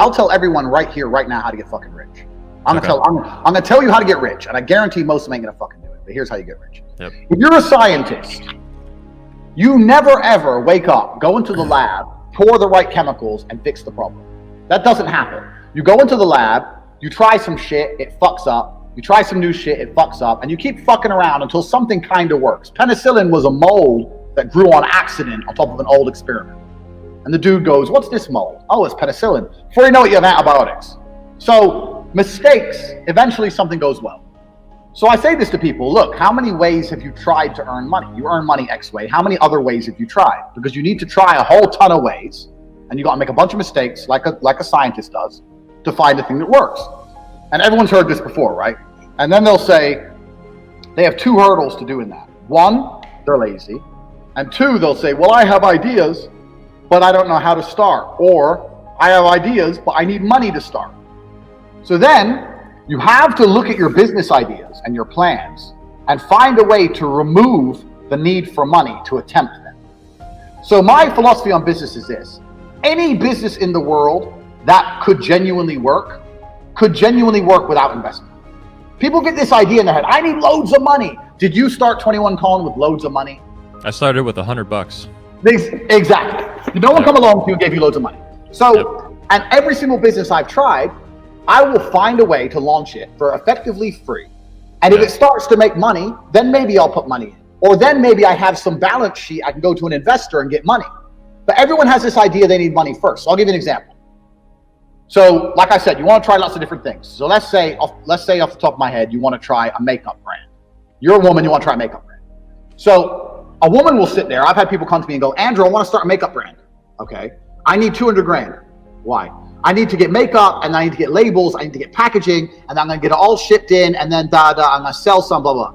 I'll tell everyone right here, right now, how to get fucking rich. I'm gonna tell you how to get rich, and I guarantee most of them ain't gonna fucking do it. But here's how you get rich. Yep. If you're a scientist, you never ever wake up, go into the lab, pour the right chemicals, and fix the problem. That doesn't happen. You go into the lab, you try some shit, it fucks up. You try some new shit, it fucks up, and you keep fucking around until something kind of works. Penicillin was a mold that grew on accident on top of an old experiment. And the dude goes, what's this mold? Oh, it's penicillin. Before you know it, you have antibiotics. So mistakes, eventually something goes well. So I say this to people, look, how many ways have you tried to earn money? You earn money X way. How many other ways have you tried? Because you need to try a whole ton of ways, and you got to make a bunch of mistakes like a scientist does to find the thing that works. And everyone's heard this before, right? And then they'll say they have two hurdles to doing that. One, they're lazy. And two, they'll say, well, I have ideas, but I don't know how to start. Or I have ideas, but I need money to start. So then you have to look at your business ideas and your plans and find a way to remove the need for money to attempt them. So my philosophy on business is this. Any business in the world that could genuinely work without investment. People get this idea in their head, I need loads of money. Did you start 21 Colin with loads of money? I started with $100. Exactly. No one come along to you and gave you loads of money. So, and every single business I've tried, I will find a way to launch it for effectively free. And if it starts to make money, then maybe I'll put money in. Or then maybe I have some balance sheet, I can go to an investor and get money. But everyone has this idea they need money first. So I'll give you an example. So like I said, you want to try lots of different things. So let's say off the top of my head, you want to try a makeup brand. You're a woman, you want to try a makeup brand. So a woman will sit there. I've had people come to me and go, Andrew, I want to start a makeup brand. Okay. I need 200 grand. Why? I need to get makeup, and I need to get labels, I need to get packaging, and I'm going to get it all shipped in, and then I'm going to sell some, blah, blah.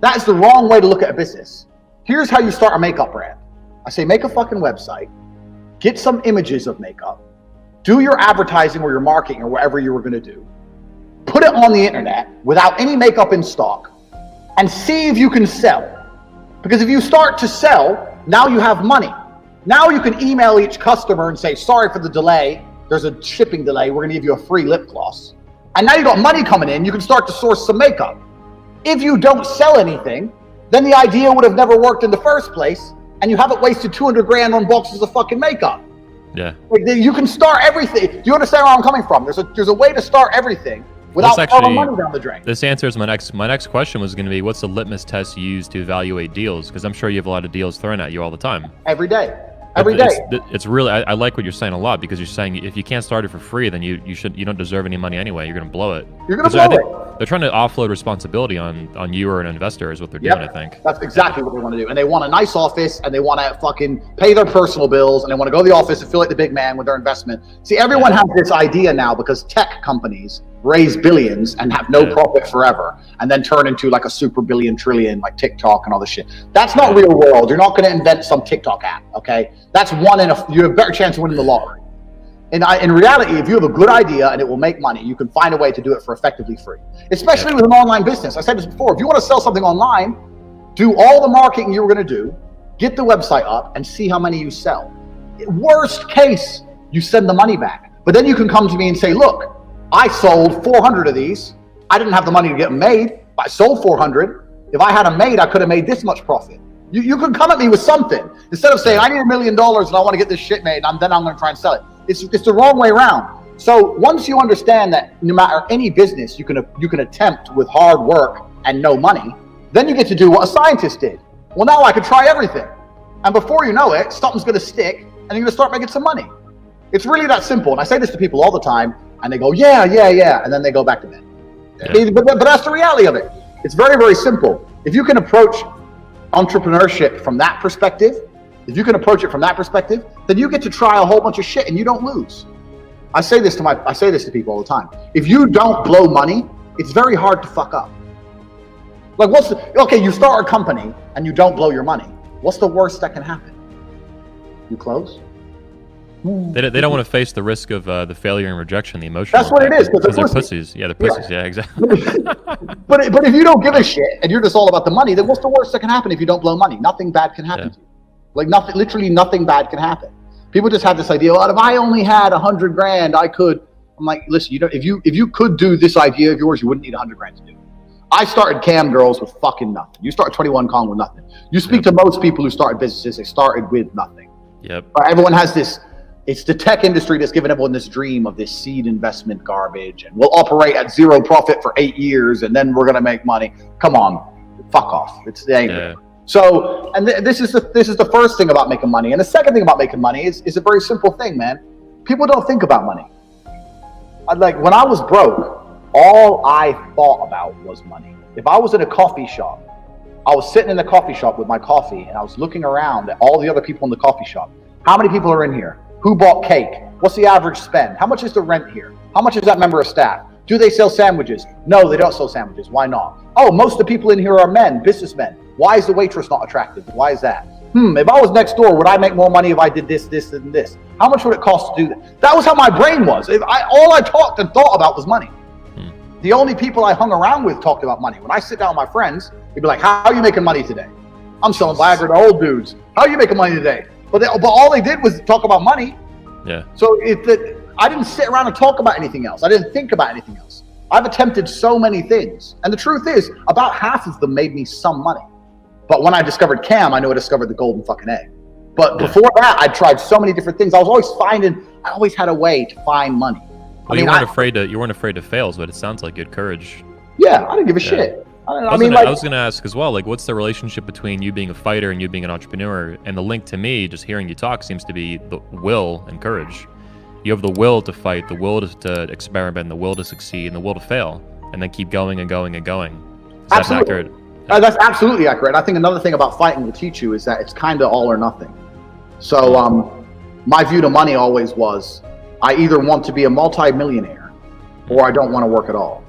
That is the wrong way to look at a business. Here's how you start a makeup brand. I say, make a fucking website, get some images of makeup, do your advertising or your marketing or whatever you were going to do, put it on the internet without any makeup in stock, and see if you can sell. Because if you start to sell, now you have money. Now you can email each customer and say, sorry for the delay. There's a shipping delay. We're going to give you a free lip gloss. And now you got money coming in. You can start to source some makeup. If you don't sell anything, then the idea would have never worked in the first place. And you haven't wasted 200 grand on boxes of fucking makeup. Yeah. Like, you can start everything. Do you understand where I'm coming from? There's a way to start everything without throwing money down the drain. This answers my next question was going to be, what's the litmus test you use to evaluate deals? Because I'm sure you have a lot of deals thrown at you all the time. Every day. Every day. It's really, I like what you're saying a lot, because you're saying if you can't start it for free, then you don't deserve any money anyway. You're going to blow it. You're going to blow it. They're trying to offload responsibility on you or an investor is what they're doing, I think. That's exactly what they want to do. And they want a nice office, and they want to fucking pay their personal bills, and they want to go to the office and feel like the big man with their investment. See, everyone has this idea now because tech companies raise billions and have no profit forever, and then turn into like a super billion trillion like TikTok and all this shit. That's not real world. You're not going to invent some TikTok app, okay? That's you have a better chance of winning the lottery. In reality, if you have a good idea and it will make money, you can find a way to do it for effectively free, especially with an online business. I said this before, if you want to sell something online, do all the marketing you were going to do, get the website up and see how many you sell. Worst case, you send the money back. But then you can come to me and say, look, I sold 400 of these. I didn't have the money to get them made, but I sold 400. If I had them made, I could have made this much profit. You can come at me with something. Instead of saying, I need $1 million and I want to get this shit made, and then I'm going to try and sell it. It's the wrong way around. So once you understand that no matter any business you can attempt with hard work and no money, then you get to do what a scientist did. Well, now I can try everything. And before you know it, something's going to stick and you're going to start making some money. It's really that simple. And I say this to people all the time, and they go, yeah. And then they go back to bed. Yeah. But that's the reality of it. It's very, very simple. If you can approach entrepreneurship from that perspective, then you get to try a whole bunch of shit and you don't lose. I say this to people all the time. If you don't blow money, it's very hard to fuck up. Like you start a company and you don't blow your money. What's the worst that can happen? You close? They don't want to face the risk of the failure and rejection, the emotional. That's what it is, because they're pussies. Yeah, they're pussies. Yeah, exactly. but if you don't give a shit and you're just all about the money, then what's the worst that can happen if you don't blow money? Nothing bad can happen to you. Like literally nothing bad can happen. People just have this idea, well, if I only had 100 grand, I could. I'm like, listen, if you could do this idea of yours, you wouldn't need 100 grand to do it. I started Cam Girls with fucking nothing. You start 21 Kong with nothing. You speak to most people who started businesses, they started with nothing. Yep. Everyone has this. It's the tech industry that's given everyone this dream of this seed investment garbage, and we'll operate at zero profit for 8 years, and then we're gonna make money. Come on, fuck off. It's angry. So, and this is the first thing about making money, and the second thing about making money is a very simple thing, man. People don't think about money. Like when I was broke, all I thought about was money. If I was in a coffee shop, I was sitting in the coffee shop with my coffee, and I was looking around at all the other people in the coffee shop. How many people are in here? Who bought cake? What's the average spend? How much is the rent here? How much is that member of staff? Do they sell sandwiches? No, they don't sell sandwiches. Why not? Oh, most of the people in here are men, businessmen. Why is the waitress not attractive? Why is that? If I was next door, would I make more money if I did this, this, and this? How much would it cost to do that? That was how my brain was. All I talked and thought about was money. The only people I hung around with talked about money. When I sit down with my friends, they'd be like, how are you making money today? I'm selling Viagra to old dudes. How are you making money today? But all they did was talk about money. Yeah. So I didn't sit around and talk about anything else. I didn't think about anything else. I've attempted so many things. And the truth is, about half of them made me some money. But when I discovered Cam, I knew I discovered the golden fucking egg. But before that, I tried so many different things. I always had a way to find money. Well, you weren't afraid to fail, is what it sounds like. You had courage. Yeah, I didn't give a shit. I was going to ask as well, like, what's the relationship between you being a fighter and you being an entrepreneur? And the link to me, just hearing you talk, seems to be the will and courage. You have the will to fight, the will to experiment, the will to succeed, and the will to fail, and then keep going and going and going. Is that accurate? That's absolutely accurate. I think another thing about fighting will teach you is that it's kind of all or nothing. So my view to money always was, I either want to be a multi-millionaire or I don't want to work at all.